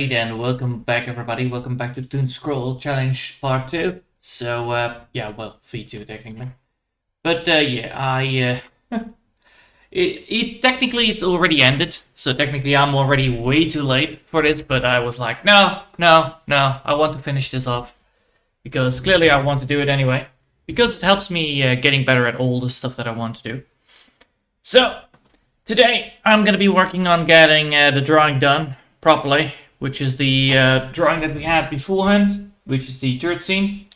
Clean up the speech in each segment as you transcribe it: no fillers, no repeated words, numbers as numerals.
Alrighty then, welcome back everybody, welcome back to ToonScroll Challenge Part 2. So, yeah, well, V2 technically. But, technically it's already ended, so technically I'm already way too late for this, but I was like, no, I want to finish this off. Because clearly I want to do it anyway. Because it helps me getting better at all the stuff that I want to do. So, today I'm going to be working on getting the drawing done properly, which is the drawing that we had beforehand, which is the third scene.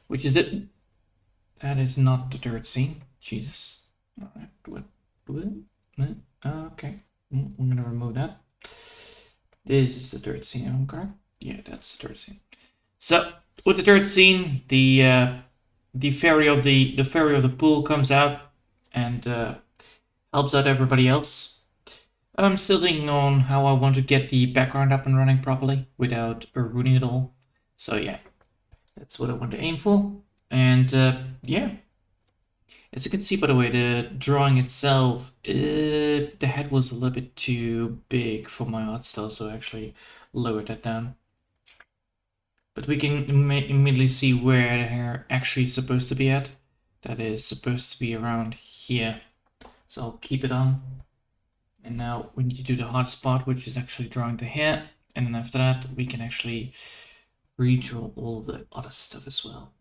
Which is it? That is not the third scene. Jesus. Alright, okay. I'm going to remove that. This is the third scene, am I correct? Yeah, that's the third scene. So, with the third scene, the fairy of the pool comes out and helps out everybody else. I'm still thinking on how I want to get the background up and running properly without ruining it all. So yeah, that's what I want to aim for. And yeah, as you can see, by the way, the drawing itself, the head was a little bit too big for my art style, so I actually lowered that down. But we can immediately see where the hair actually is supposed to be at. That is supposed to be around here. So I'll keep it on. And now we need to do the hardest part, which is actually drawing the hair. And then after that, we can actually redraw all the other stuff as well.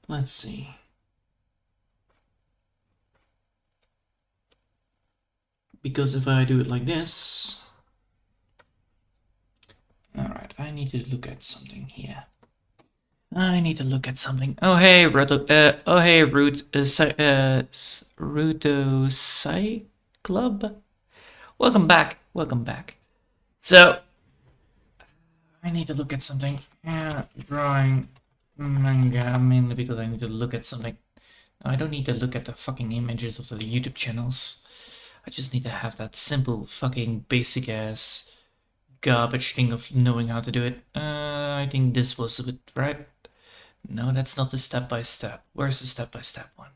Let's see. Because if I do it like this... Alright, I need to look at something here. I need to look at something. Oh hey, Ruto Club. Welcome back. Welcome back. So I need to look at something. Drawing manga mainly because I need to look at something. No, I don't need to look at the fucking images of the YouTube channels. I just need to have that simple fucking basic ass garbage thing of knowing how to do it. I think this was a bit right. No, that's not the step-by-step. Where's the step-by-step one?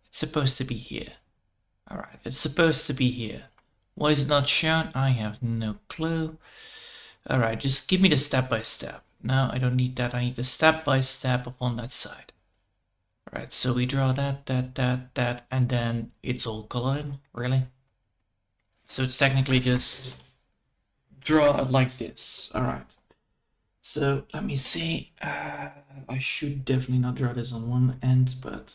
It's supposed to be here. Alright, it's supposed to be here. Why is it not shown? I have no clue. Alright, just give me the step-by-step. No, I don't need that. I need the step-by-step upon that side. Alright, so we draw that, and then it's all colored in, really. So it's technically just draw it like this. Alright. So let me see. I should definitely not draw this on one end, but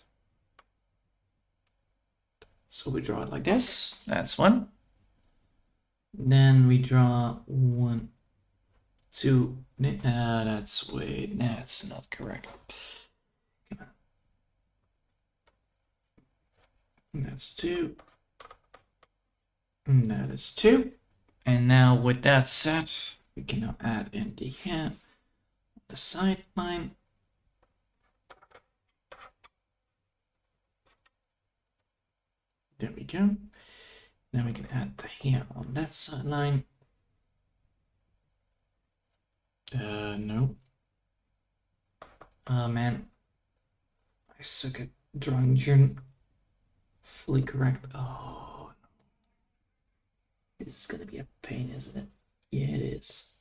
so we draw it like this. That's one. Then we draw 1, 2. That's not correct. Come on. That's 2. And that is 2. And now with that set, we can now add in the hair, the side line. There we go. Then we can add the hair on that side line. No. Oh man. I suck at drawing June. Fully correct. Oh no. This is gonna be a pain, isn't it? Yeah, it is.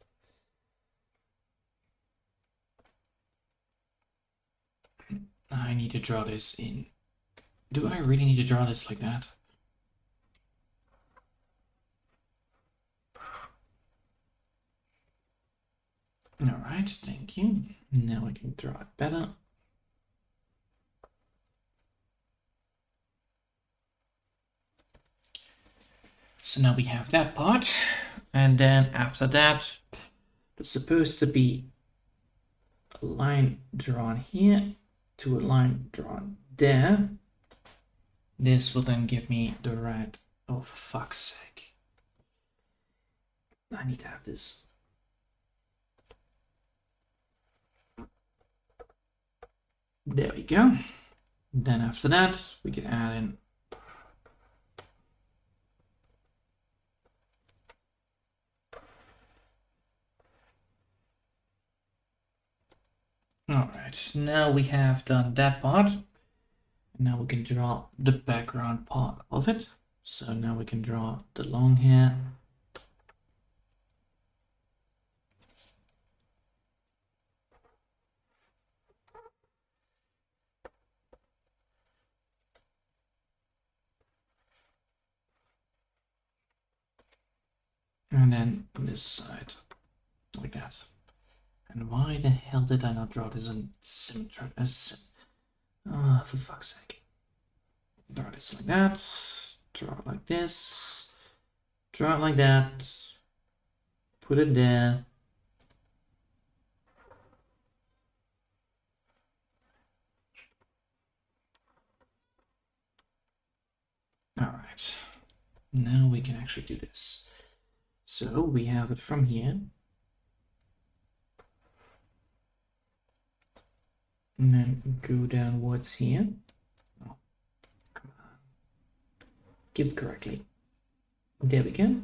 I need to draw this in. Do I really need to draw this like that? Alright, thank you. Now I can draw it better. So now we have that part. And then after that, there's supposed to be a line drawn here to a line drawn there. This will then give me the right. Oh, for fuck's sake. I need to have this. There we go. Then after that, we can add in. All right, now we have done that part. now we can draw the background part of it. So now we can draw the long hair. And then this side, like that. And why the hell did I not draw this in symmetry? Oh, for fuck's sake. Draw this like that, draw it like this, draw it like that, put it there. Alright, now we can actually do this. So we have it from here. And then go downwards here. Oh, come on. Give it correctly. There we go.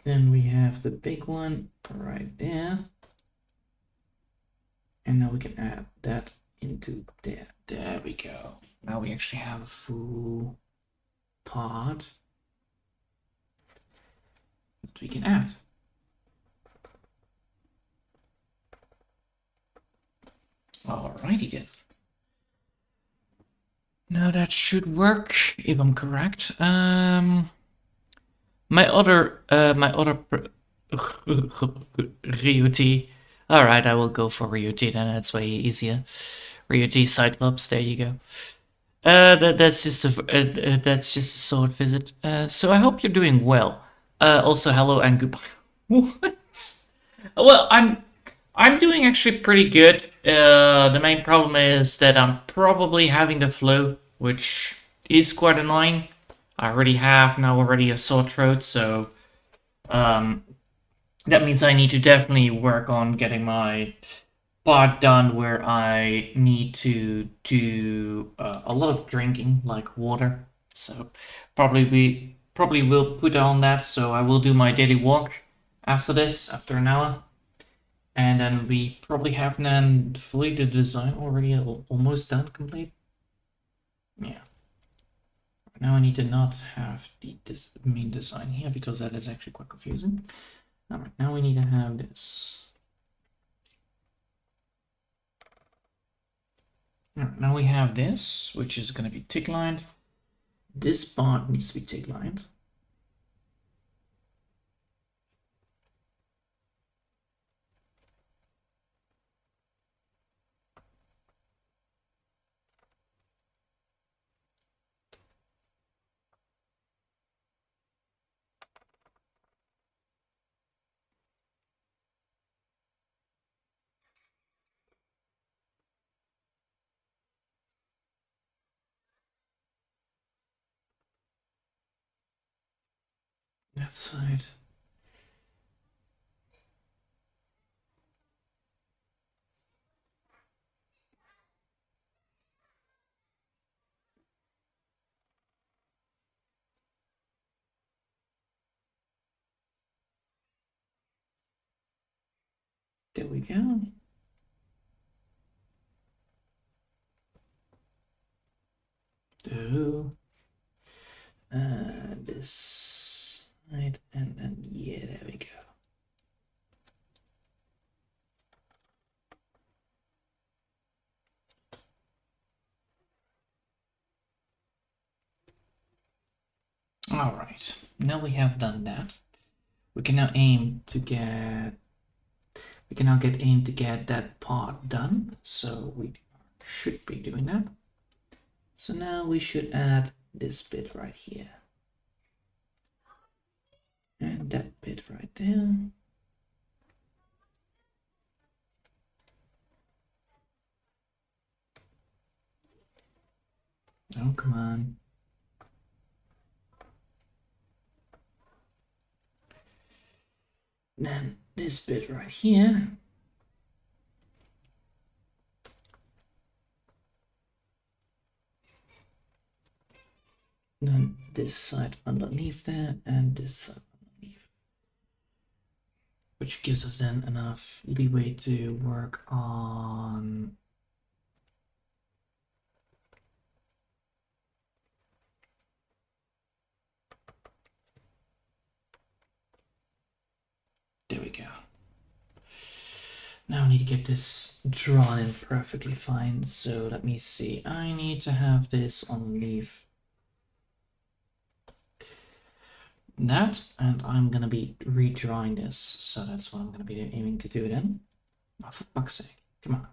Then we have the big one right there. And now we can add that into there. There we go. Now we actually have a full part that we can add. Alrighty then. Now that should work, if I'm correct. My other Ryuti. Alright, I will go for Ryuti then, that's way easier. Ryuti Cyclops, there you go. That's just a sword visit. So I hope you're doing well. Also hello and goodbye. What? Well, I'm doing actually pretty good. The main problem is that I'm probably having the flu, which is quite annoying. I already have now a sore throat, so that means I need to definitely work on getting my part done where I need to do a lot of drinking, like water. So probably will put on that. So I will do my daily walk after this, after an hour. And then we probably have then fully the design already almost done, complete. Yeah. Now I need to not have the main design here because that is actually quite confusing. All right, now we need to have this. All right, now we have this, which is going to be tick lined. This part needs to be tick lined. That side. There we go. Do this side, and then yeah, there we go. All right, now we have done that. We can now aim to get that part done. So we should be doing that. So now we should add this bit right here. And that bit right there. Oh, come on. Then this bit right here. Then this side underneath there and this side underneath. which gives us then enough leeway to work on there we go. Now I need to get this drawn in perfectly fine. So let me see. I need to have this on leaf. That, and I'm gonna be redrawing this. So that's what I'm gonna be aiming to do then. Oh, for fuck's sake. Come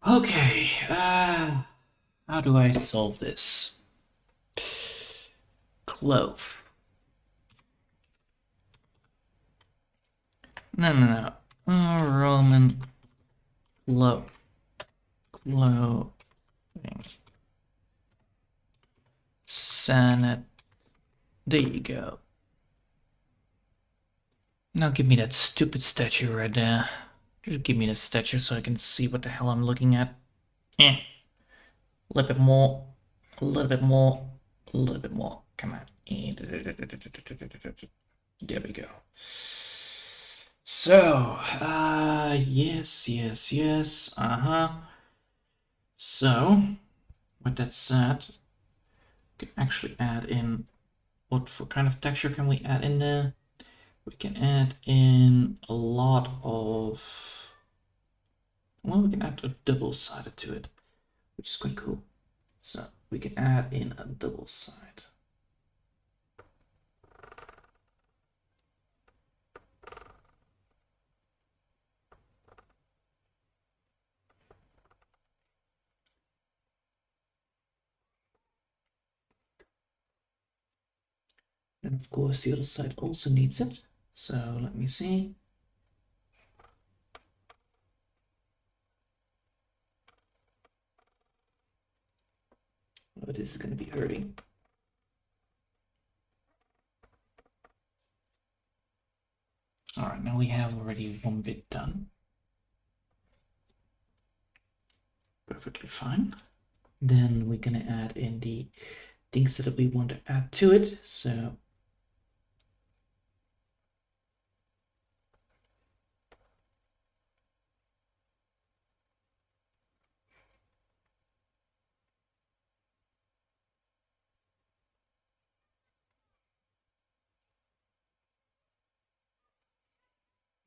on. Okay. How do I solve this? Clove. No. Roman clove. Clothing. Senate. There you go. Now give me that stupid statue right there. Just give me the statue so I can see what the hell I'm looking at. A little bit more. A little bit more. A little bit more. Come on. There we go. So, yes. So, with that said, we can actually add in, what for kind of texture can we add in there? We can add in a lot of, well, we can add a double-sided to it, which is quite cool. So we can add in a double side. And of course the other side also needs it. So let me see. Oh, this is going to be hurting. All right, now we have already one bit done. Perfectly fine. Then we're going to add in the things that we want to add to it. So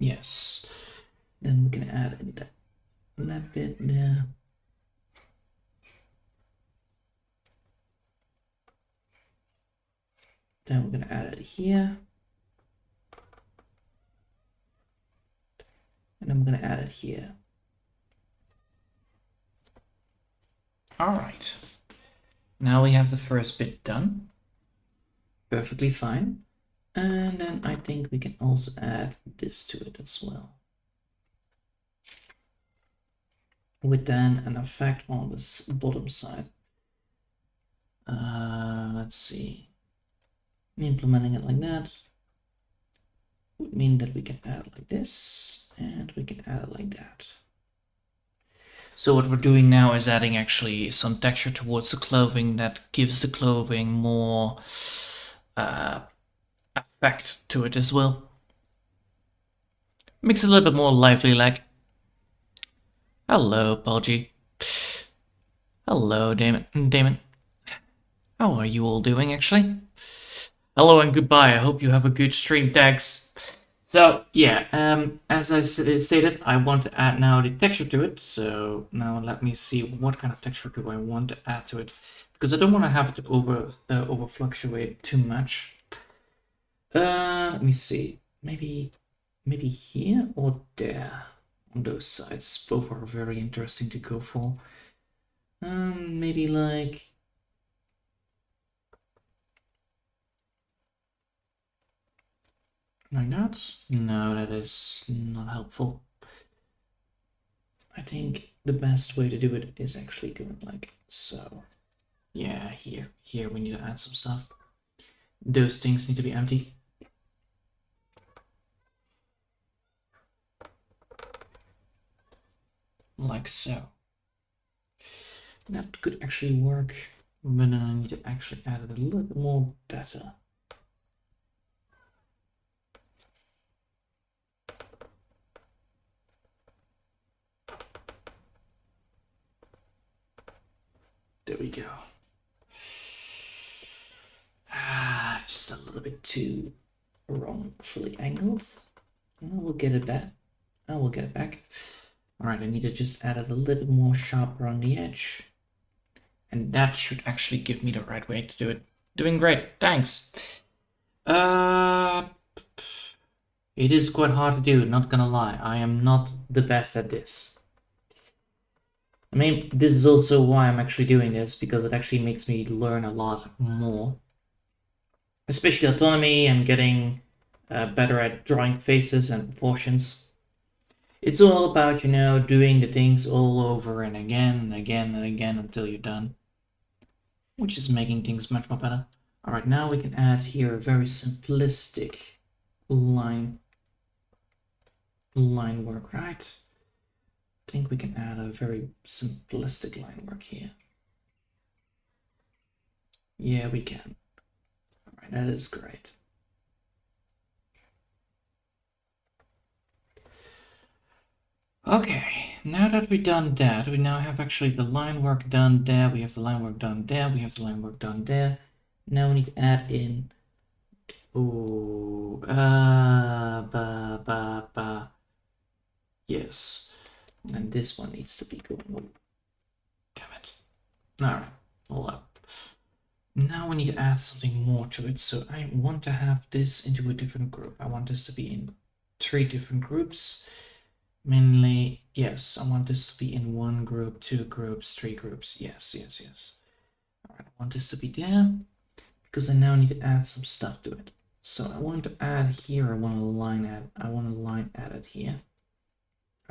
yes, then we can add in that bit there. Then we're going to add it here. And I'm going to add it here. All right. Now we have the first bit done. Perfectly fine. And then I think we can also add this to it as well. With then an effect on this bottom side. Let's see. Implementing it like that would mean that we can add it like this, and we can add it like that. So what we're doing now is adding actually some texture towards the clothing that gives the clothing more effect to it as well. Makes it a little bit more lively like. Hello, Bulgy. Hello, Damon. How are you all doing, actually? Hello and goodbye. I hope you have a good stream. Thanks. So, yeah, as I stated, I want to add now the texture to it. So now let me see what kind of texture do I want to add to it. Because I don't want to have it to over fluctuate too much. Let me see. Maybe here or there. On those sides. Both are very interesting to go for. Maybe like that? No, that is not helpful. I think the best way to do it is actually going like so. Yeah, here we need to add some stuff. Those things need to be empty. Like so. That could actually work, but then I need to actually add it a little bit more better. There we go. Just a little bit too wrongfully angled. I will get it back. I will get it back. Alright, I need to just add it a little bit more sharper on the edge. And that should actually give me the right way to do it. Doing great, thanks. It is quite hard to do, not gonna lie. I am not the best at this. I mean, this is also why I'm actually doing this, because it actually makes me learn a lot more. Especially autonomy and getting better at drawing faces and proportions. It's all about, you know, doing the things all over and again and again and again until you're done. Which is making things much more better. Alright, now we can add here a very simplistic line work, right? I think we can add a very simplistic line work here. Yeah, we can. Alright, that is great. Okay, now that we've done that, we now have actually the line work done there, we have the line work done there, we have the line work done there. Now we need to add in... Ooh, yes. And this one needs to be going. Ooh, damn it. Alright, hold up. Now we need to add something more to it, so I want to have this into a different group. I want this to be in 3 different groups. Mainly, yes, I want this to be in 1 group, 2 groups, 3 groups. Yes. Alright, I want this to be there because I now need to add some stuff to it. So I want to add here, I want a line added here.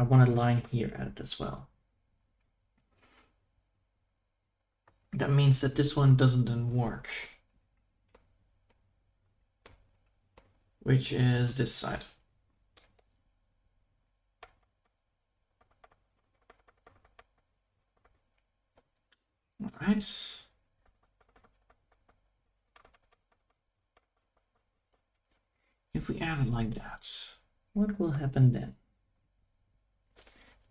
I want a line here added as well. That means that this one doesn't work. Which is this side. Alright. If we add it like that, what will happen then?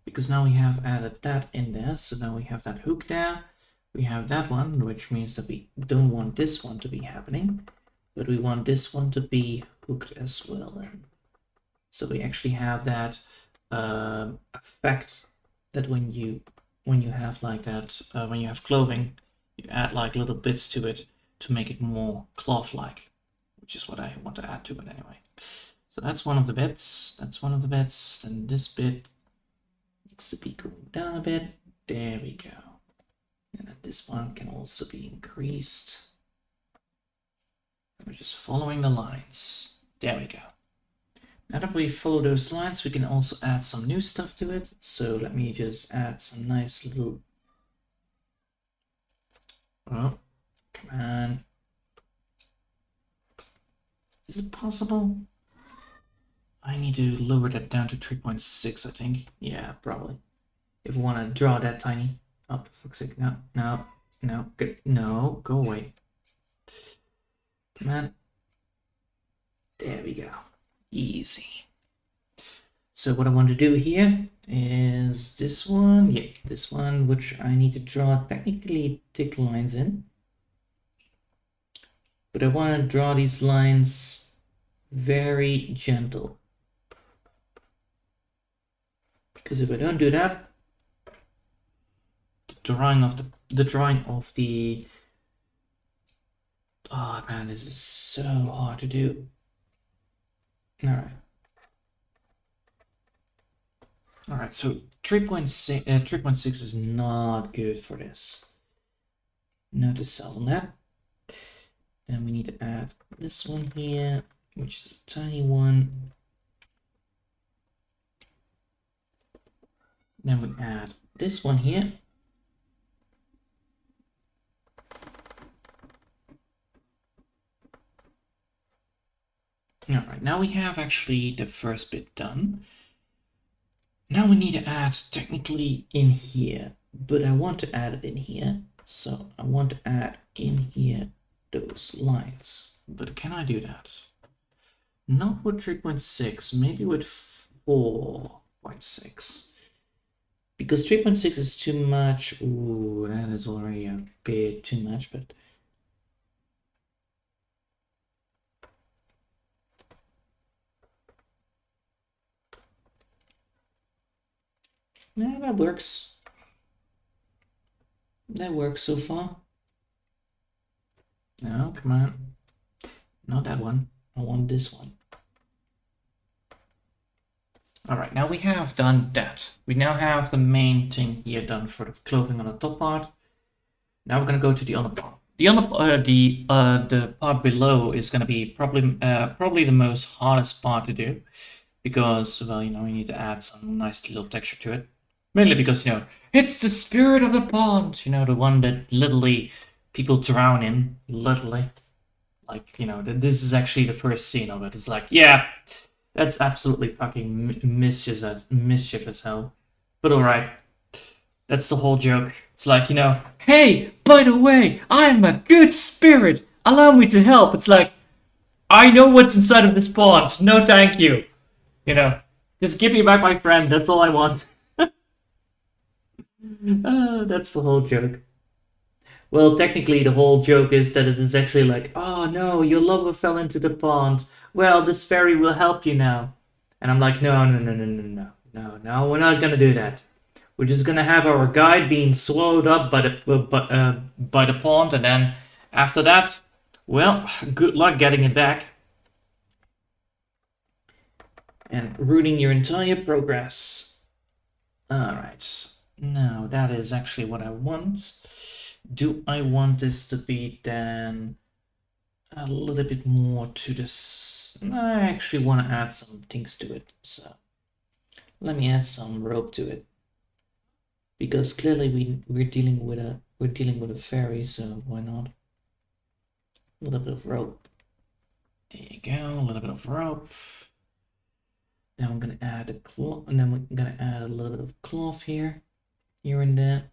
Because now we have added that in there, so now we have that hook there. We have that one, which means that we don't want this one to be happening, but we want this one to be hooked as well. So we actually have that effect that when you have like that, when you have clothing, you add like little bits to it to make it more cloth-like, which is what I want to add to it anyway. So that's one of the bits. That's one of the bits. And this bit needs to be going down a bit. There we go. And then this one can also be increased. We're just following the lines. There we go. Now that we follow those lines, we can also add some new stuff to it. So let me just add some nice little... Oh, come on. Is it possible? I need to lower that down to 3.6, I think. Yeah, probably. If we want to draw that tiny. Oh, for fuck's sake. No, good. No, go away. Come on. There we go. Easy. So what I want to do here is this one. Yeah, this one, which I need to draw technically thick lines in. But I want to draw these lines very gentle. Because if I don't do that, the drawing of the oh man, this is so hard to do. Alright, so 3.6 is not good for this. Note to self on that. Then we need to add this one here, which is a tiny one. Then we add this one here. Alright, now we have actually the first bit done. Now we need to add technically in here, but I want to add it in here. So I want to add in here those lines. But can I do that? Not with 3.6, maybe with 4.6. Because 3.6 is too much. Ooh, that is already a bit too much, but yeah, that works. That works so far. No, come on. Not that one. I want this one. Alright, now we have done that. We now have the main thing here done for the clothing on the top part. Now we're gonna go to the other part. The part below is gonna be probably the most hardest part to do, because well, you know, we need to add some nice little texture to it. Mainly because, you know, it's the spirit of the pond, you know, the one that literally people drown in, literally. Like, you know, this is actually the first scene of it. It's like, yeah, that's absolutely fucking mischief as hell. But alright, that's the whole joke. It's like, you know, hey, by the way, I'm a good spirit. Allow me to help. It's like, I know what's inside of this pond. No, thank you. You know, just give me back my friend. That's all I want. That's the whole joke. Well, technically, the whole joke is that it is actually like, oh no, your lover fell into the pond. Well, this fairy will help you now. And I'm like, no, no, no, no, no, no, no, no, we're not gonna do that. We're just gonna have our guide being swallowed up by the pond, and then after that, well, good luck getting it back and ruining your entire progress. All right, now that is actually what I want. Do I want this to be then a little bit more to this? I actually want to add some things to it, so let me add some rope to it, because clearly we're dealing with a fairy, so why not? A little bit of rope. There you go, a little bit of rope. Now I'm gonna add a cloth, and then we're gonna add a little bit of cloth here and there.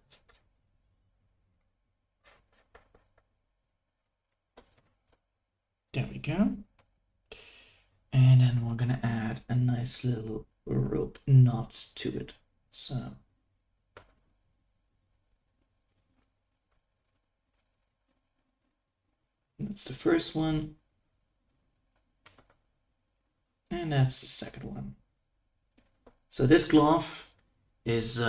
There we go. And then we're gonna add a nice little rope knot to it. So that's the first one. And that's the second one. So this glove is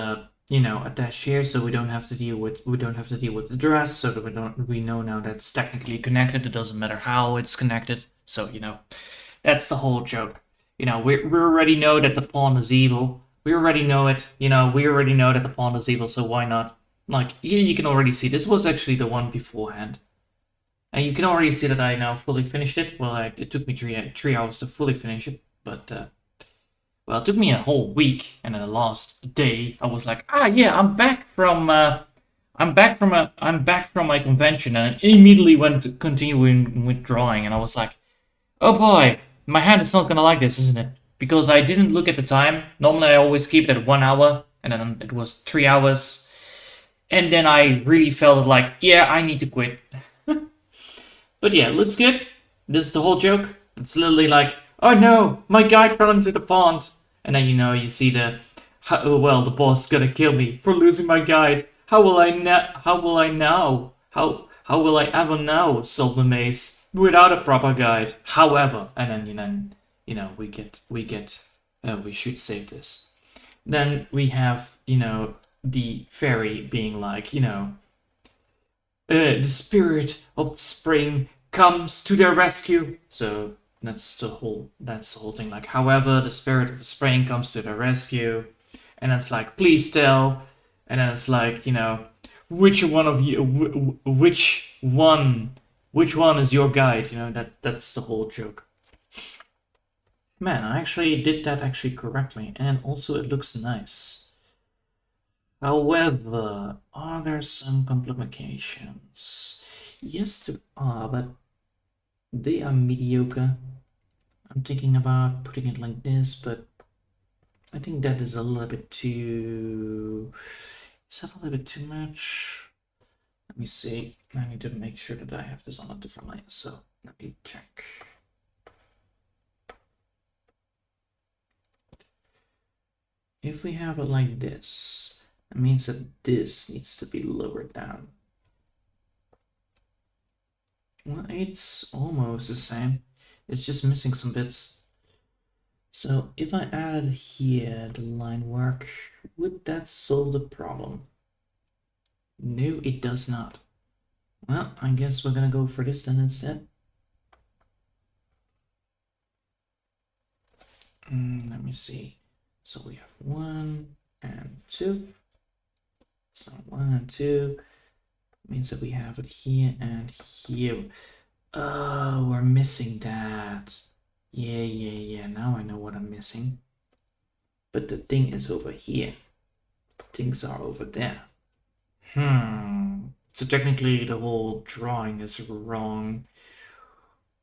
you know, attached here, so we don't have to deal with the dress, so that we know now that's technically connected. It doesn't matter how it's connected. So, you know, that's the whole joke. You know, we already know that the pawn is evil. We already know it. You know, we already know that the pawn is evil, so why not? Like, here you can already see, this was actually the one beforehand. And you can already see that I now fully finished it. Well, it took me three hours to fully finish it, but well, it took me a whole week, and then the last day I was like, ah, yeah, I'm back from my convention, and I immediately went to continuing with drawing, and I was like, oh boy, my hand is not gonna like this, isn't it? Because I didn't look at the time. Normally I always keep it at 1 hour, and then it was 3 hours, and then I really felt like, yeah, I need to quit. But yeah, looks good. This is the whole joke. It's literally like, oh no, my guide fell into the pond. And then, you know, you see well, the boss is gonna kill me for losing my guide. How will I now? How will I ever now solve the maze without a proper guide? However, and then, you know, we should save this. Then we have, you know, the fairy being like, you know, the spirit of spring comes to their rescue. So that's the whole thing. Like, however, the spirit of the spring comes to their rescue, and it's like, please tell. And then it's like, you know, which one of you, which one is your guide? You know, that's the whole joke. Man, I actually did that correctly, and also it looks nice. However, are there some complications? Yes, there are, but they are mediocre. I'm thinking about putting it like this, but I think that is a little bit too... Is that a little bit too much? Let me see. I need to make sure that I have this on a different layer, so let me check. If we have it like this, That means that this needs to be lowered down. Well, it's almost the same. It's just missing some bits. So if I added here the line work, would that solve the problem? No, it does not. Well, I guess we're gonna go for this then instead. Let me see. So we have 1 and 2. So 1 and 2 means that we have it here and here. Oh, we're missing that. Yeah. Now I know what I'm missing. But the thing is over here. Things are over there. So technically the whole drawing is wrong.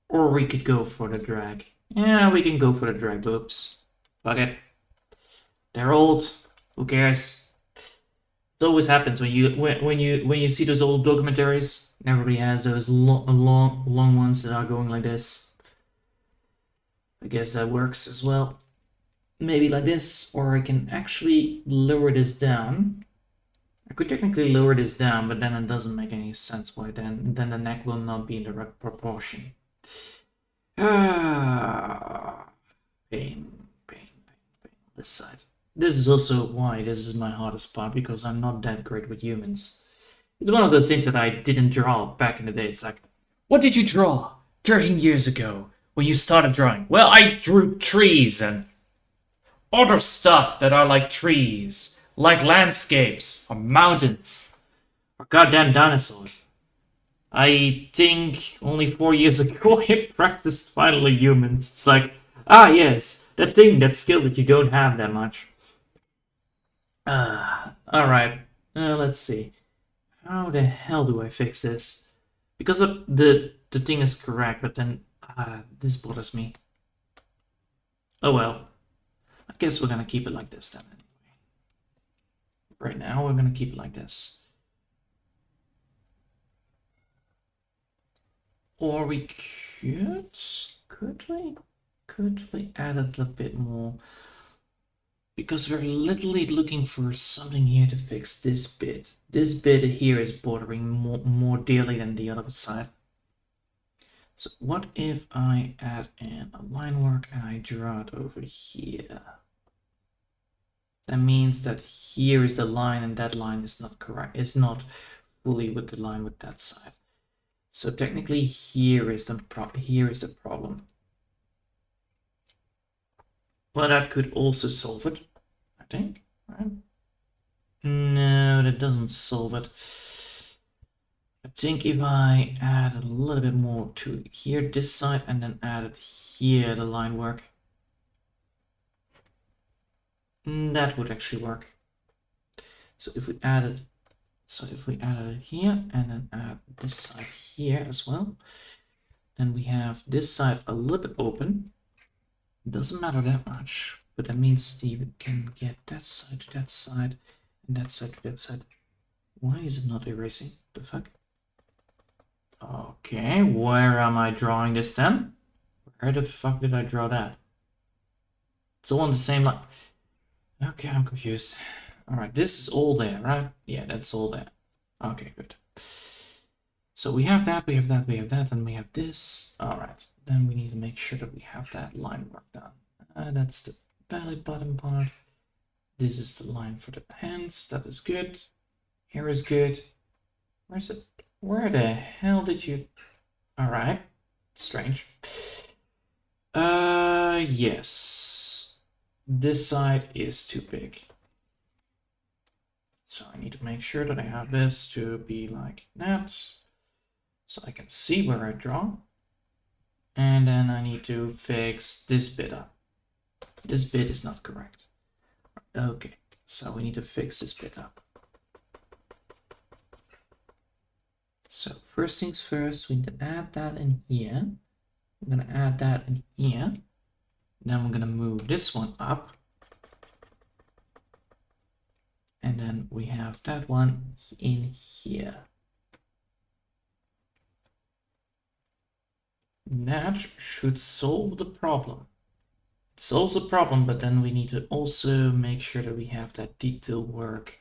Or we could go for the drag. Yeah, we can go for the drag boops. Fuck it. They're old. Who cares? It always happens when you see those old documentaries. Everybody has those long ones that are going like this. I guess that works as well. Maybe like this, or I can actually lower this down. I could technically lower this down, but then it doesn't make any sense. Why then? Then the neck will not be in the right proportion. Pain. This side. This is also why this is my hardest part, because I'm not that great with humans. It's one of those things that I didn't draw back in the day. It's like, what did you draw 13 years ago when you started drawing? Well, I drew trees and other stuff that are like trees, like landscapes or mountains or goddamn dinosaurs. I think only 4 years ago I practiced finally humans. It's like, ah yes, that thing, that skill that you don't have that much. Alright, let's see. How the hell do I fix this? Because the thing is correct, but then this bothers me. Oh well. I guess we're gonna keep it like this then anyway. Right now we're gonna keep it like this. Or we could we add a little bit more? Because we're literally looking for something here to fix this bit. This bit here is bordering more dearly than the other side. So what if I add in a line work and I draw it over here? That means that here is the line and that line is not correct. It's not fully with the line with that side. So technically here is the problem. Well, that could also solve it, I think, right? No, that doesn't solve it. I think if I add a little bit more to here, this side, and then add it here, the line work, that would actually work. So if we add it here, and then add this side here as well, then we have this side a little bit open. Doesn't matter that much, but that means you can get that side to that side and that side to that side. Why is it not erasing? The fuck? Okay, where am I drawing this then? Where the fuck did I draw that? It's all on the same line. Okay, I'm confused. Alright, this is all there, right? Yeah, that's all there. Okay, good. So we have that, we have that, we have that, and we have this. Alright. Then we need to make sure that we have that line work done. That's the belly button part. This is the line for the hands. That is good. Here is good. Where's it? Where the hell did you... Alright. Strange. Yes. This side is too big. So I need to make sure that I have this to be like that. So I can see where I draw. And then I need to fix this bit up. This bit is not correct. Okay, so we need to fix this bit up. So first things first, we need to add that in here. I'm gonna add that in here. Then we're gonna move this one up. And then we have that one in here. That should solve the problem. It solves the problem, but then we need to also make sure that we have that detail work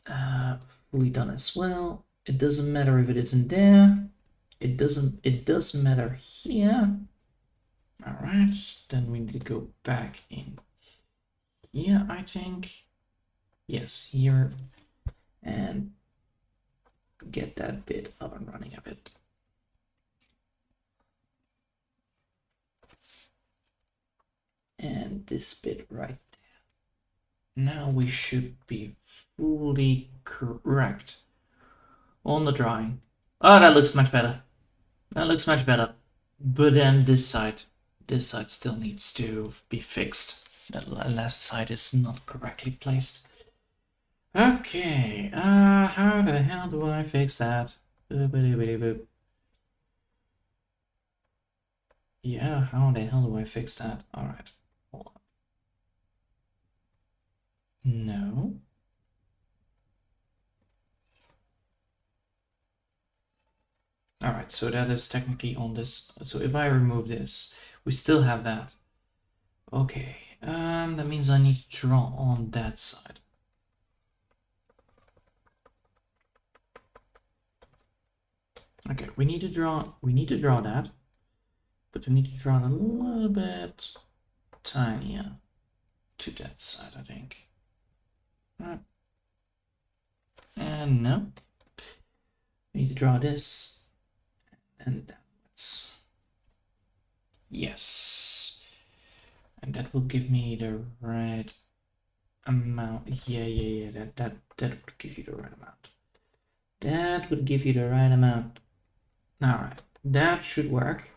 fully done as well. It doesn't matter if it isn't there. It does matter here. All right, then we need to go back in here, I think. Yes, here, and get that bit up and running a bit. And this bit right there. Now we should be fully correct on the drawing. Oh, that looks much better. That looks much better. But then this side still needs to be fixed. That left side is not correctly placed. Okay, how the hell do I fix that? Yeah, how the hell do I fix that? Alright, hold on. No. Alright, so that is technically on this. So if I remove this, we still have that. Okay, that means I need to draw on that side. Okay, we need to draw that, but we need to draw it a little bit tinier to that side, I think. Right. And no. We need to draw this and downwards. Yes. And that will give me the right amount. Yeah. That would give you the right amount. That would give you the right amount. Alright, that should work.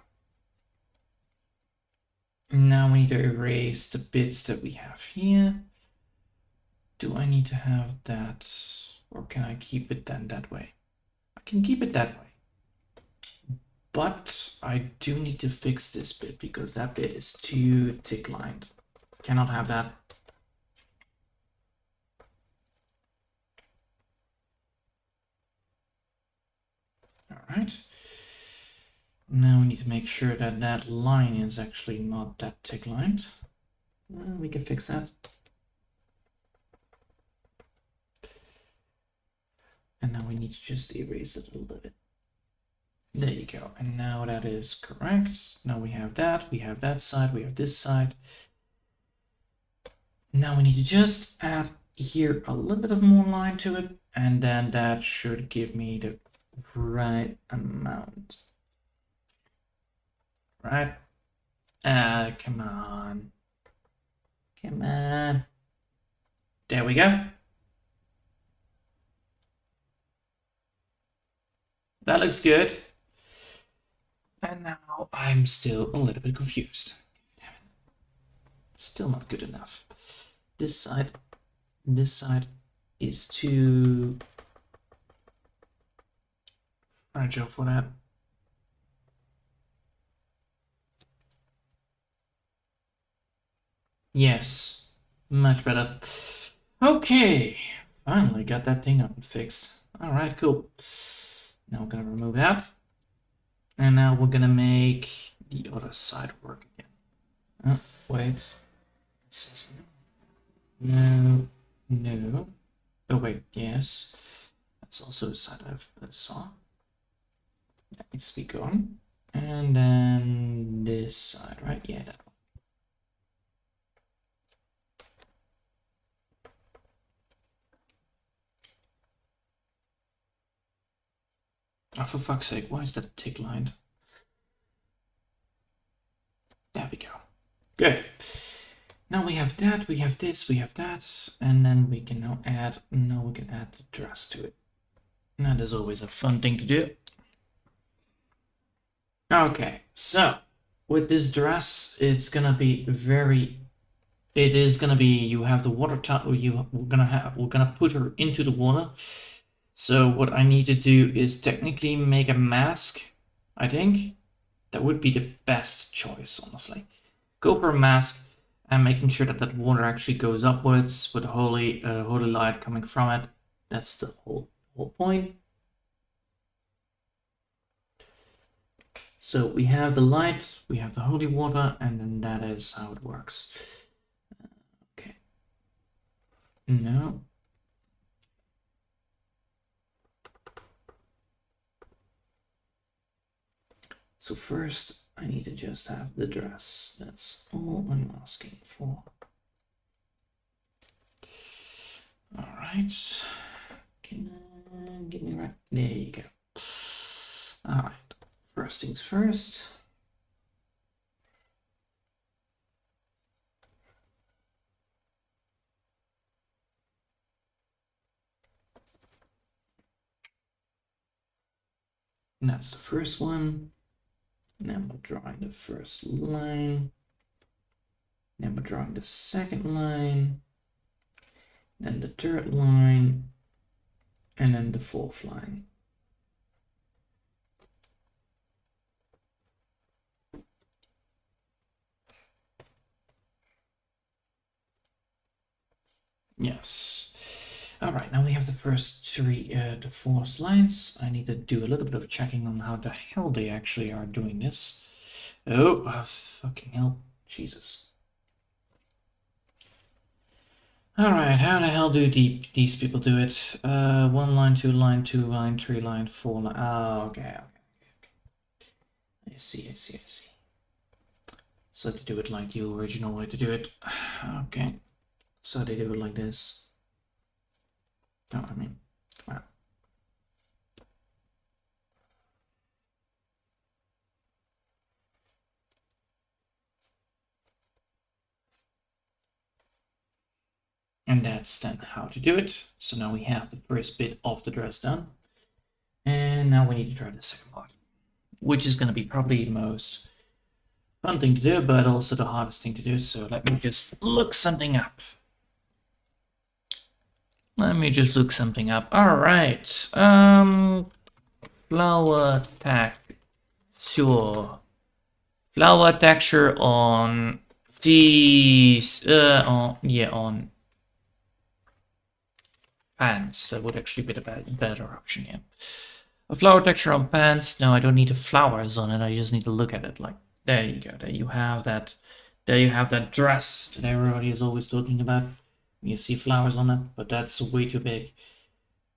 Now we need to erase the bits that we have here. Do I need to have that, or can I keep it then that way? I can keep it that way. But I do need to fix this bit because that bit is too thick lined. Cannot have that. Alright. Now we need to make sure that that line is actually not that thick lined. We can fix that. And now we need to just erase it a little bit. There you go. And now that is correct. Now we have that side, we have this side. Now we need to just add here a little bit of more line to it, and then that should give me the right amount. Right? Come on. Come on. There we go. That looks good. And now I'm still a little bit confused. Damn it. Still not good enough. This side is too fragile for that. Yes, much better. Okay, finally got that thing up and fixed. All right, cool. Now we're gonna remove that. And now we're gonna make the other side work again. Oh, wait. No. Oh, wait, yes. That's also a side I saw. That needs to be gone. And then this side, right? Yeah, that one. Oh, for fuck's sake, why is that tick lined? There we go. Good. Now we have that, we have this, we have that, and then we can now add the dress to it. That is always a fun thing to do. Okay, so with this dress, it's gonna be you have the water we're gonna put her into the water. So what I need to do is technically make a mask. I think that would be the best choice, honestly. Go for a mask and making sure that that water actually goes upwards with the holy light coming from it. That's the whole point. So we have the light, we have the holy water, and then that is how it works. Okay. No. So first I need to just have the dress. That's all I'm asking for. All right. Give me right. There you go. All right. First things first. And that's the first one. Then we're drawing the first line. Then we're drawing the second line. Then the third line. And then the fourth line. Yes. All right, now we have the first three, the four lines. I need to do a little bit of checking on how the hell they actually are doing this. Oh, fucking hell. Jesus. All right, how the hell do these people do it? 1 line, 2 line, 2 line, 3 line, 4 line. Oh, okay. I see. So they do it like the original way to do it. Okay. So they do it like this. Oh, I mean, wow. And that's then how to do it. So now we have the first bit of the dress done. And now we need to try the second part, which is going to be probably the most fun thing to do, but also the hardest thing to do. So let me just look something up. All right. Flower texture. Flower texture on these. On pants. That would actually be the better option, yeah. A flower texture on pants. No, I don't need the flowers on it. I just need to look at it. Like, there you go. There you have that. There you have that dress that everybody is always talking about. You see flowers on it, but that's way too big.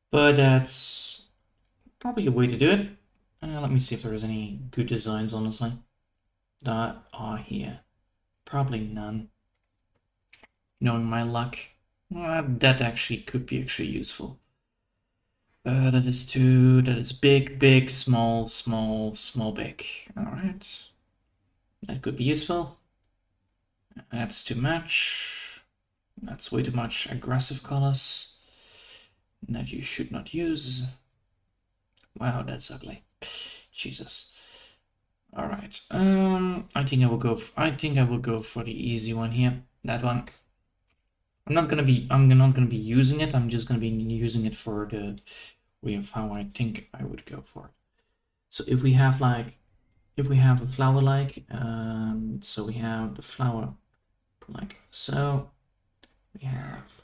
But that's probably a way to do it. Let me see if there's any good designs, honestly, that are here. Probably none. Knowing my luck, that actually could be actually useful. That is big, small, big. All right. That could be useful. That's too much. That's way too much aggressive colors that you should not use. Wow, that's ugly. Jesus. All right. I think I will go for the easy one here. That one. I'm not gonna be using it. I'm just gonna be using it for the way of how I think I would go for it. So if we have a flower like, so we have the flower like so. We have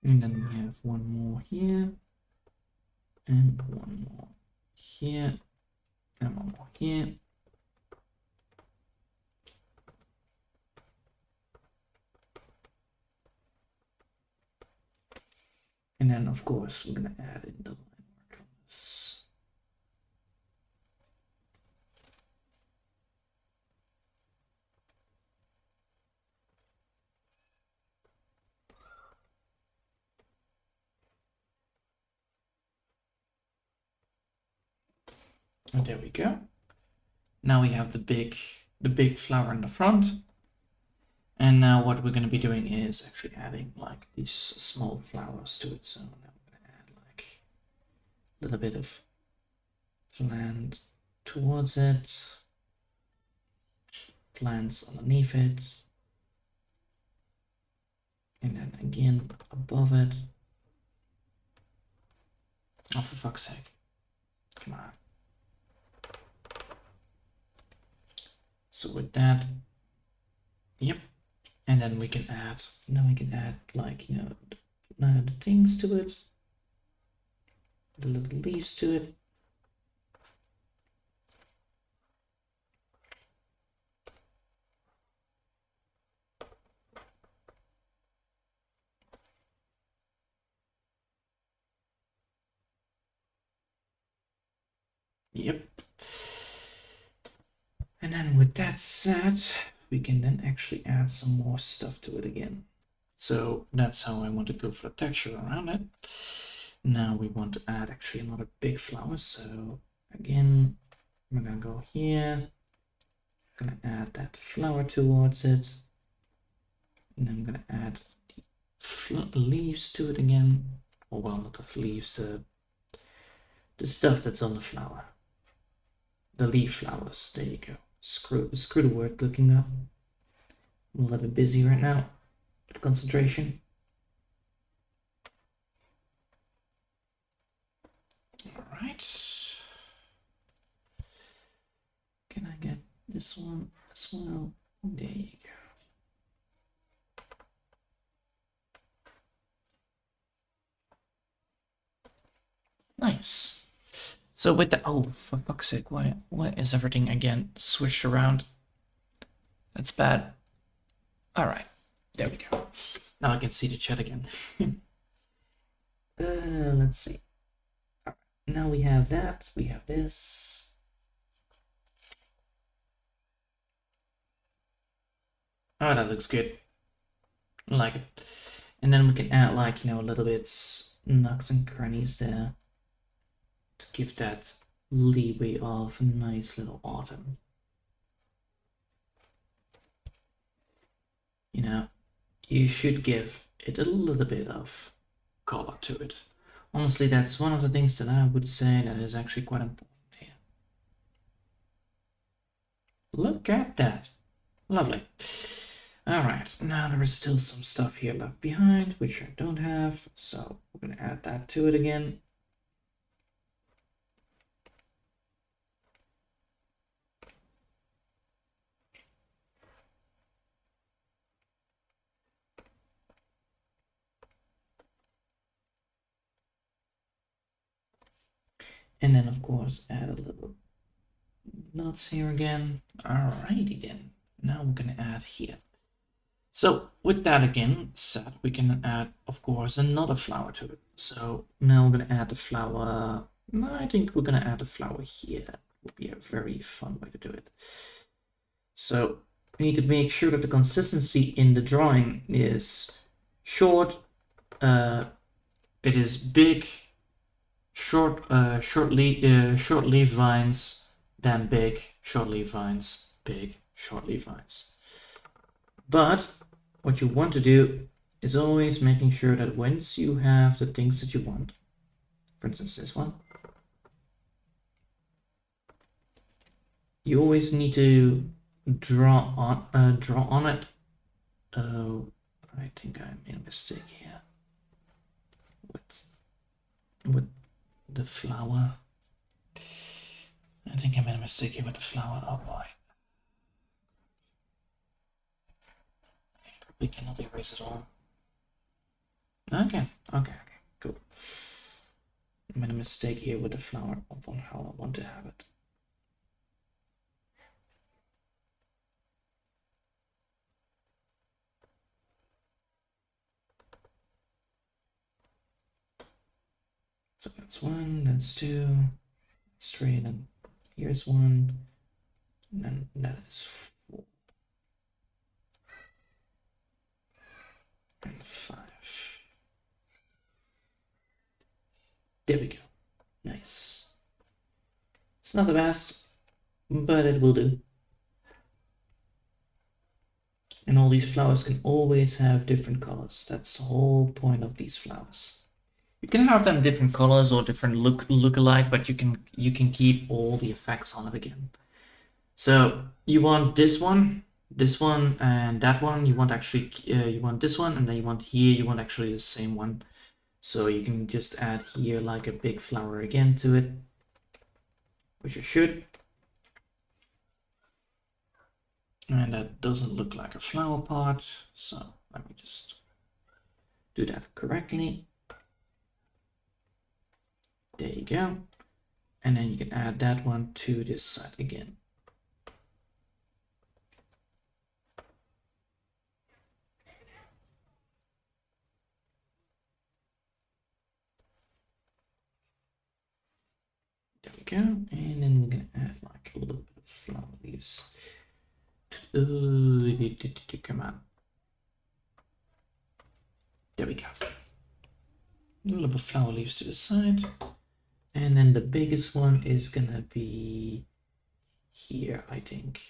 and then we have one more here, and one more here, and one more here. And then, of course, we're going to add in the line mark on this. And there we go. Now we have the big flower in the front. And now what we're going to be doing is actually adding like these small flowers to it. So now we're going to add like a little bit of plant towards it, plants underneath it, and then again above it. Oh, for fuck's sake. Come on. So with that, yep. And then we can add, like, you know, the things to it, the little leaves to it. Yep. And then with that said, we can then actually add some more stuff to it again. So that's how I want to go for the texture around it. Now we want to add actually another big flower. So again, we're gonna go here. I'm gonna add that flower towards it. And then I'm gonna add the leaves to it again. Or well, not the leaves, the stuff that's on the flower. The leaf flowers. There you go. Screw the word looking up. I'm a little bit busy right now with concentration. All right. Can I get this one as well? There you go. Nice. So with the, oh, for fuck's sake, why is everything again switched around? That's bad. All right, there we go. Now I can see the chat again. Let's see. All right. Now we have that, we have this. Oh, that looks good. I like it. And then we can add like, you know, a little bit nooks and crannies there to give that leeway of a nice little autumn. You know, you should give it a little bit of color to it. Honestly, that's one of the things that I would say that is actually quite important here. Look at that. Lovely. All right, now there is still some stuff here left behind, which I don't have, so we're gonna add that to it again. And then, of course, add a little nuts here again. Alrighty then. Now we're gonna add here. So with that again set, we can add, of course, another flower to it. So now we're gonna add the flower. No, I think we're gonna add the flower here. That would be a very fun way to do it. So we need to make sure that the consistency in the drawing is short. It is big. Short leaf vines, then big short leaf vines, big short leaf vines. But what you want to do is always making sure that once you have the things that you want, for instance this one, you always need to draw on it. Oh, I think I made a mistake here with the flower. I think I made a mistake here with the flower. Oh boy. We cannot erase it all. Okay, cool. I made a mistake here with the flower on how I want to have it. So that's one, that's two, that's three, and then here's one, and then that is four. And five. There we go. Nice. It's not the best, but it will do. And all these flowers can always have different colors. That's the whole point of these flowers. You can have them different colors or different look-alike, but you can keep all the effects on it again. So you want this one, and that one. You want actually you want this one, and then you want here. You want actually the same one. So you can just add here like a big flower again to it, which you should. And that doesn't look like a flower pot, so let me just do that correctly. There you go. And then you can add that one to this side again. There we go. And then we're gonna add like a little bit of flower leaves. Come on. There we go. A little bit of flower leaves to the side. And then the biggest one is gonna be here, I think.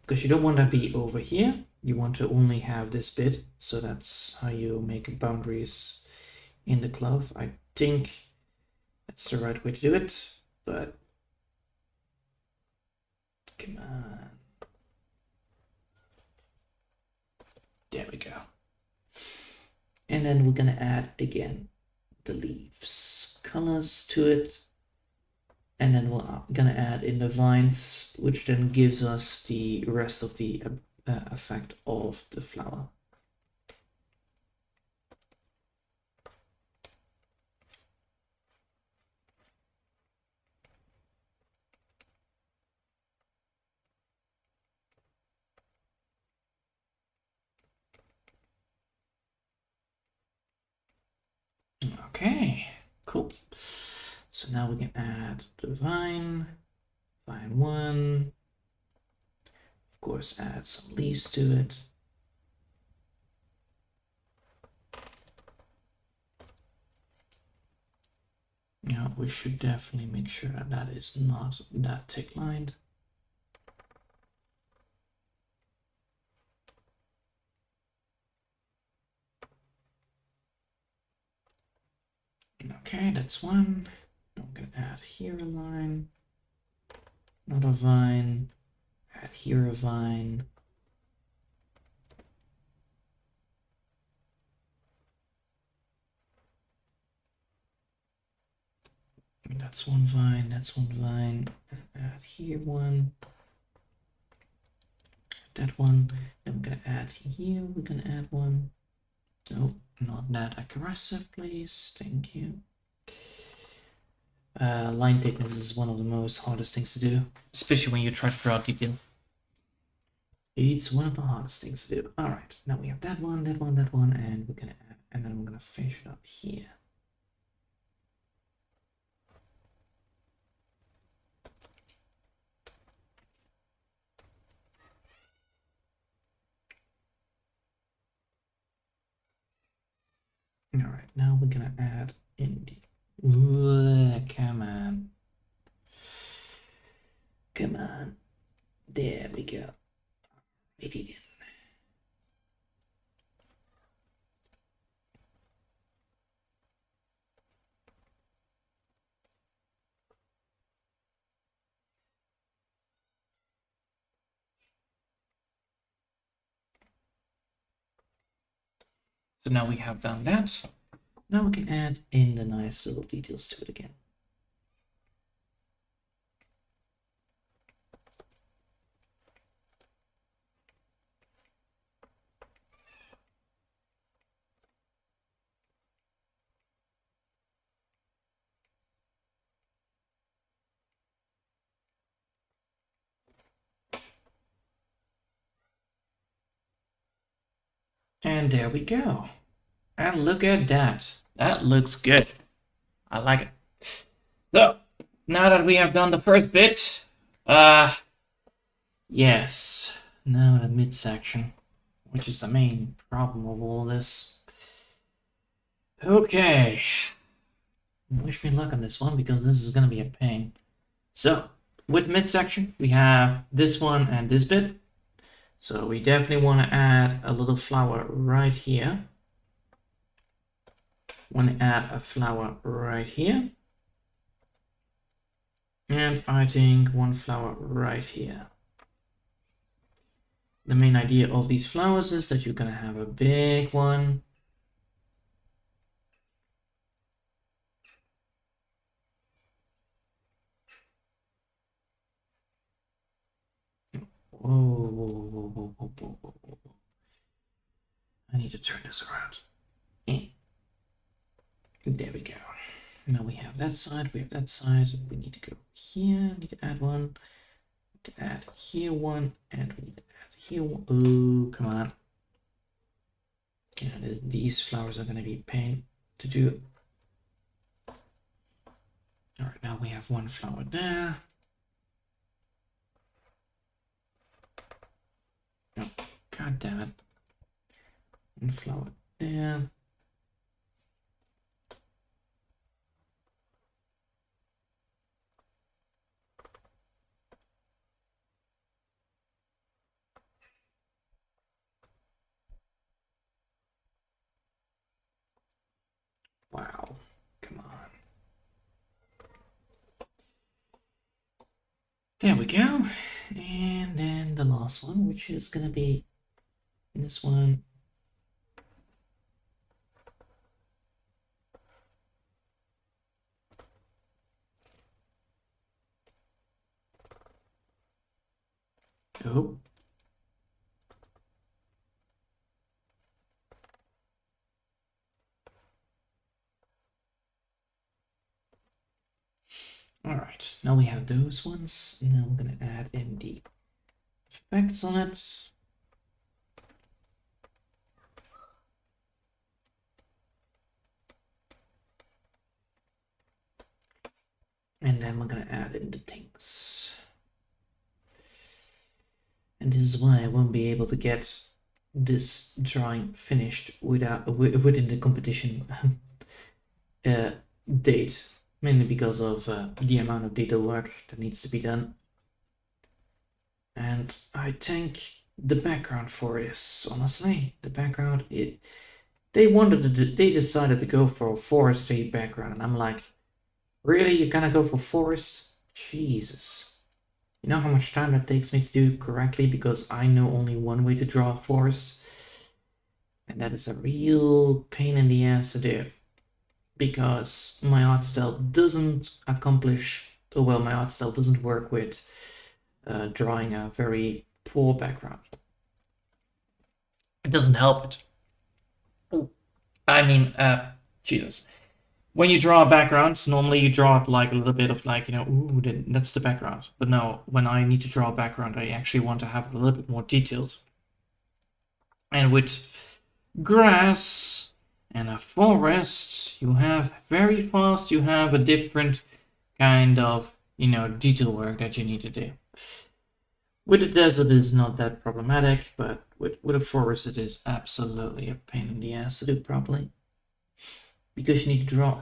Because you don't want to be over here. You want to only have this bit. So that's how you make boundaries in the glove. I think that's the right way to do it, but come on. There we go. And then we're gonna add again the leaves colors to it. And then we're gonna add in the vines, which then gives us the rest of the effect of the flower. Okay, cool. So now we can add the vine 1. Of course, add some leaves to it. Yeah, we should definitely make sure that that is not that thick lined. Okay, that's one. I'm gonna add here a line, not a vine, add here a vine. That's one vine, that's one vine. Add here one. That one. Then we're gonna add here, we're gonna add one. Nope, not that aggressive, please. Thank you. Line thickness is one of the most hardest things to do, especially when you try to draw detail. It's one of the hardest things to do. All right, now we have that one, that one, that one, and we're gonna add, and then we're gonna finish it up here. All right, now we're gonna add in the. Ooh, come on. Come on. There we go. It did. So now we have done that. Now we can add in the nice little details to it again. And there we go. And look at that. That looks good. I like it. So, now that we have done the first bit, yes, now the midsection, which is the main problem of all this. Okay. Wish me luck on this one because this is going to be a pain. So, with midsection, we have this one and this bit. So we definitely want to add a little flower right here. Want to add a flower right here. And I think one flower right here. The main idea of these flowers is that you're going to have a big one. Whoa. I need to turn this around. There we go. Now we have that side, we have that side. We need to go here, need to add one. to add here one, and we need to add here one. Oh, come on. Yeah, these flowers are going to be a pain to do. All right, now we have one flower there. No, god damn it. One flower there. Wow, come on. There we go. And then the last one, which is going to be this one. Oh. All right, now we have those ones. Now I'm going to add in the effects on it. And then we're going to add in the things. And this is why I won't be able to get this drawing finished within the competition date, mainly because of the amount of detail work that needs to be done. And I think the background for this, honestly, the background, they decided to go for a forestry background, and I'm like, really, you're gonna go for forest? Jesus. You know how much time that takes me to do correctly, because I know only one way to draw a forest, and that is a real pain in the ass to do, because my art style doesn't work with drawing a very poor background. It doesn't help it. I mean, Jesus. When you draw a background, normally you draw it like a little bit of like, ooh, that's the background. But no, when I need to draw a background, I actually want to have it a little bit more detailed. And with grass and a forest, you have very fast, you have a different kind of, detail work that you need to do. With a desert, it's not that problematic, but with a forest, it is absolutely a pain in the ass to do properly. Because you need to draw,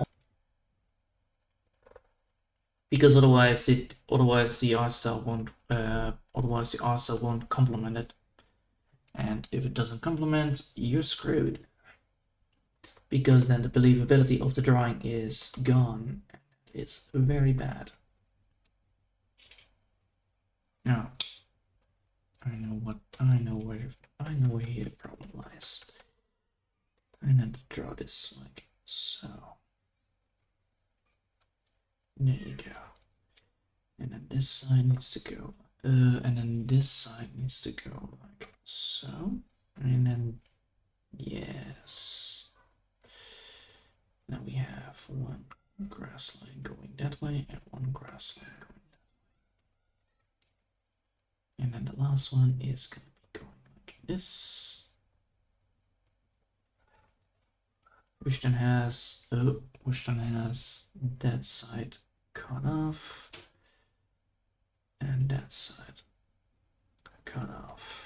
because otherwise the art style won't complement it, and if it doesn't complement, you're screwed, because then the believability of the drawing is gone. It's very bad. Now, I know where here the problem lies. I need to draw this like so. There you go. And then this side needs to go, and then this side needs to go like so. And then, yes. Now we have one grass line going that way and one grass line going that way. And then the last one is going to be going like this. Which then has that side cut off and that side cut off.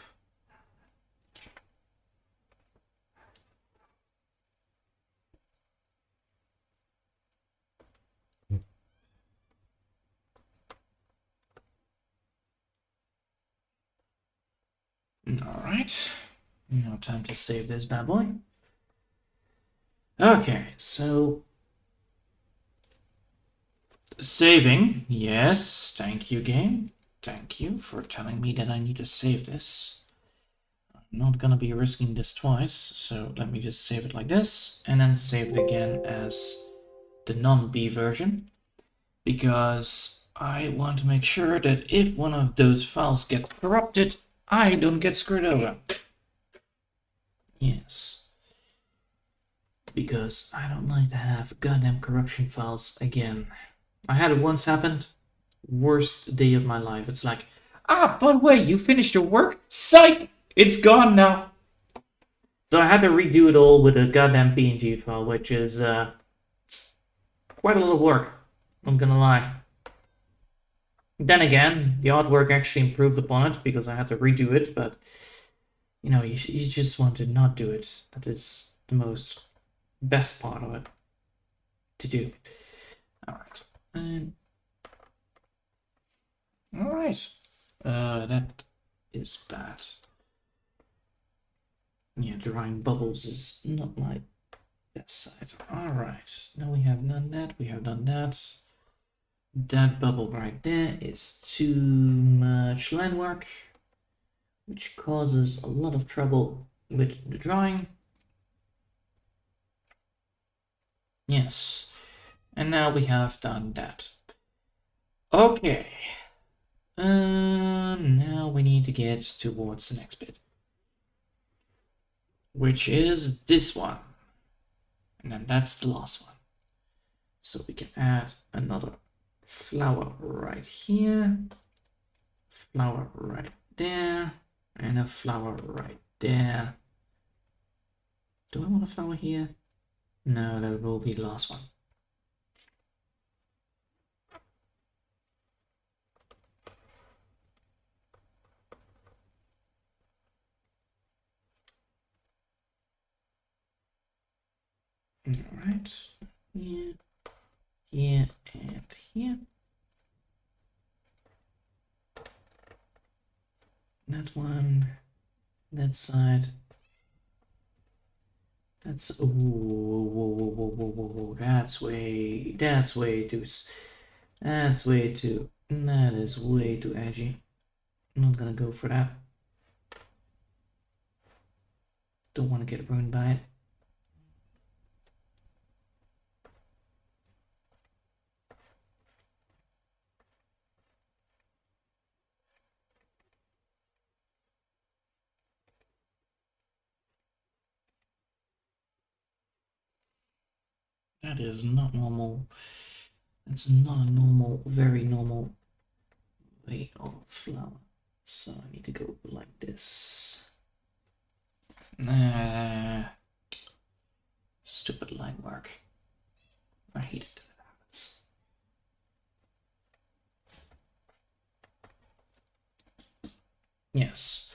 All right, now time to save this bad boy. Okay, so saving, yes, thank you, game. Thank you for telling me that I need to save this. I'm not gonna be risking this twice, so let me just save it like this, and then save it again as the non-B version, because I want to make sure that if one of those files gets corrupted, I don't get screwed over. Yes. Because I don't like to have goddamn corruption files again. I had it once happen, worst day of my life. It's like, Ah, by the way, you finished your work? Psych! It's gone now. So I had to redo it all with a goddamn PNG file, which is quite a lot of work. I'm gonna lie. Then again, the artwork actually improved upon it because I had to redo it, but you know, you just want to not do it. That is the most best part of it to do. All right. And all right. That is bad. Yeah, drawing bubbles is not my best side. All right. Now we have done that. We have done that. That bubble right there is too much line work, which causes a lot of trouble with the drawing. Yes. And now we have done that. Okay. Now we need to get towards the next bit, which is this one. And then that's the last one. So we can add another flower right here, flower right there, and a flower right there. Do I want a flower here? No, that will be the last one. All right, here, here, and here. That one, that side. That's whoa, that's way too, that is way too edgy. I'm not gonna go for that. Don't want to get ruined by it. That is not normal. That's not a normal, very normal way of flower. So I need to go like this. Stupid line work. I hate it when it happens. Yes,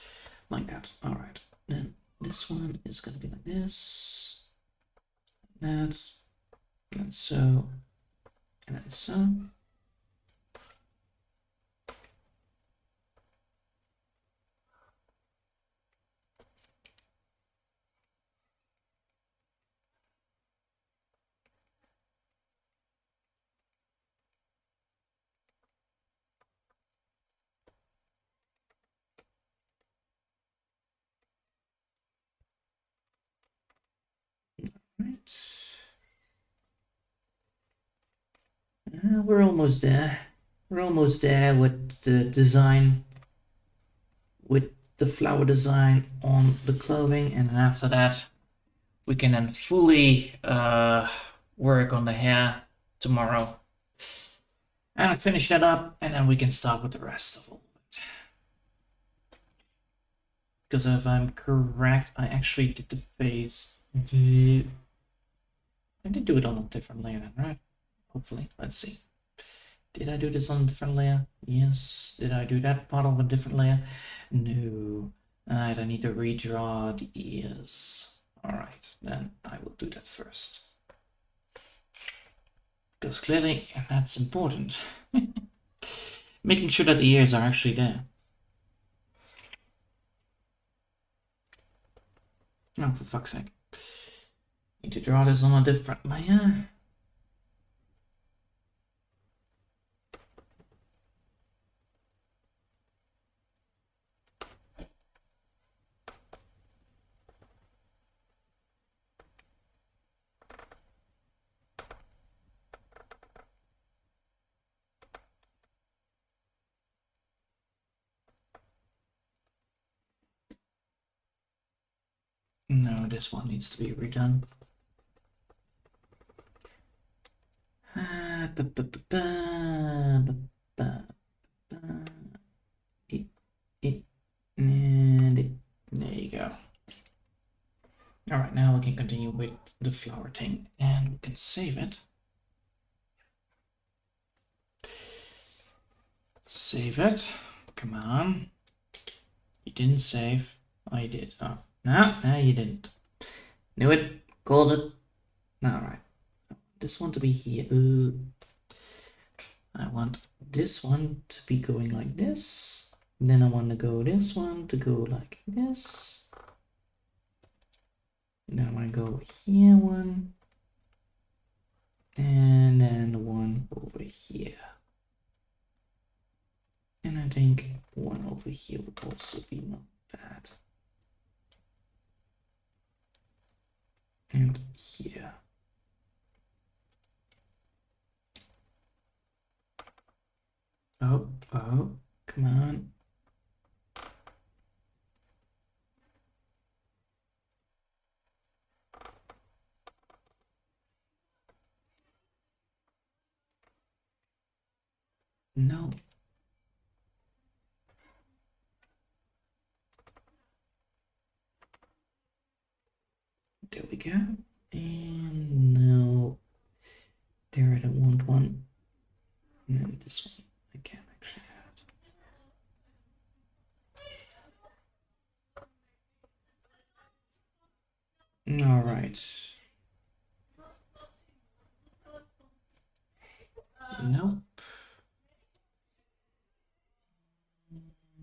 like that. All right. Then this one is gonna be like this. That's so, and then so. Right. We're almost there. We're almost there with the design, with the flower design on the clothing, and then after that, we can then fully work on the hair tomorrow. And I finish that up, and then we can start with the rest of all of it. Because if I'm correct, I actually did the face. I did do it on a different layer then, right? Hopefully, let's see. Did I do this on a different layer? Yes. Did I do that part of a different layer? No. I need to redraw the ears. Alright, then I will do that first. Because clearly that's important. Making sure that the ears are actually there. Oh, for fuck's sake. Need to draw this on a different layer. No, this one needs to be redone. The continue with the flower thing, and we can save it. Save it. Come on. You didn't save. Oh, you did. Oh, no, you didn't. Knew it. Called it. Alright. This one to be here. I want this one to be going like this. Then I want to go this one to go like this. Then I want to go here one. And then one over here. And I think one over here would also be not bad. And here. Oh, come on. No. There we go. And now, there I don't want one. And then this one I can actually add. All right. Nope.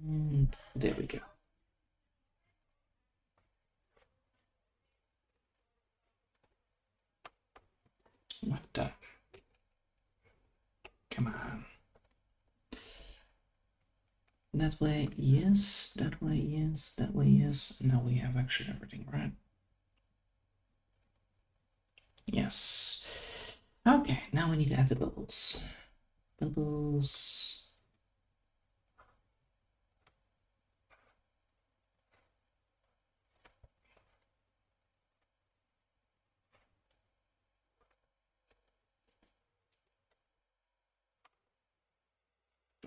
And there we go. What the? Come on. That way, yes. That way, yes. That way, yes. Now we have actually everything, right? Yes. Okay, now we need to add the bubbles. Bubbles.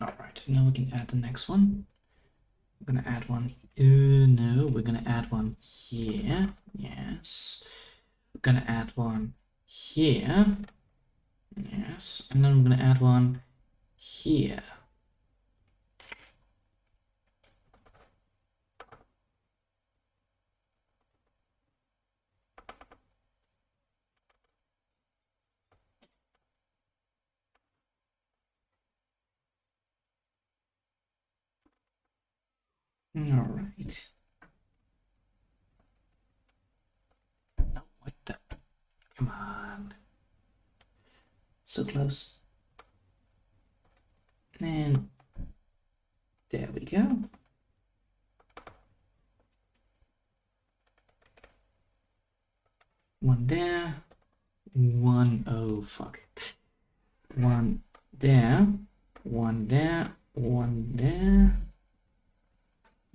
All right, now we can add the next one. We're gonna add one. No, we're gonna add one here. Yes. We're gonna add one here. Yes. And then we're gonna add one here. All right. No, what the? Come on. So close. And there we go. One there. One, oh fuck. One there. One there. One there.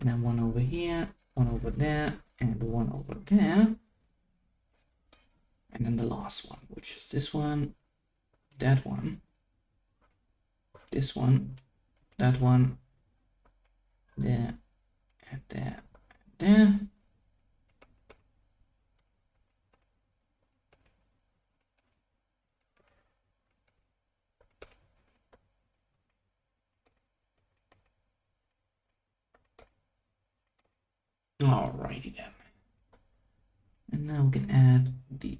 And then one over here. One over there. And one over there. And then the last one, which is this one, that one, this one, that one, there, and there, and there. Alrighty then. And now we can add the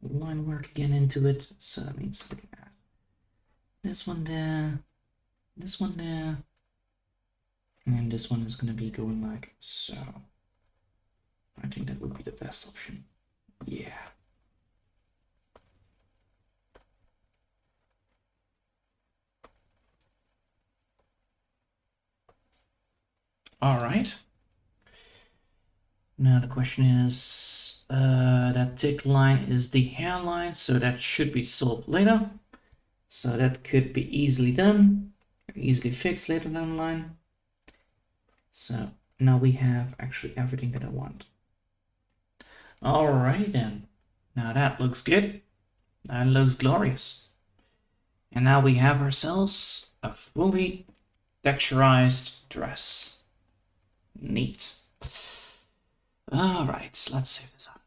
line work again into it. So that means we can add this one there, and this one is going to be going like so. I think that would be the best option. Yeah. All right. Now the question is, that tick line is the hairline, so that should be solved later. So that could be easily done, easily fixed later down the line. So now we have actually everything that I want. All right then. Now that looks good. That looks glorious. And now we have ourselves a fully texturized dress. Neat. Alright, let's save this up.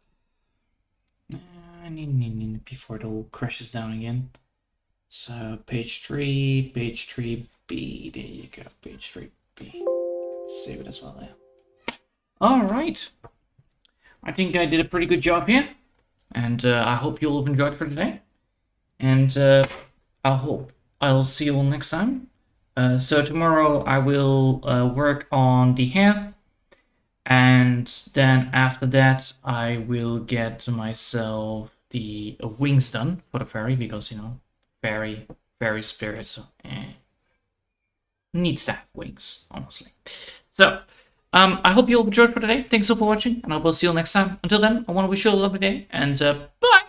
Before it all crashes down again. So page 3B, there you go, page 3B. Save it as well there. Alright. I think I did a pretty good job here. And I hope you all have enjoyed for today. And I hope I'll see you all next time. So tomorrow I will work on the hair. And then after that, I will get myself the wings done for the fairy, because, you know, fairy spirits needs to have wings, honestly. So, I hope you all enjoyed for today. Thanks all for watching, and I will see you all next time. Until then, I want to wish you all a lovely day, and bye!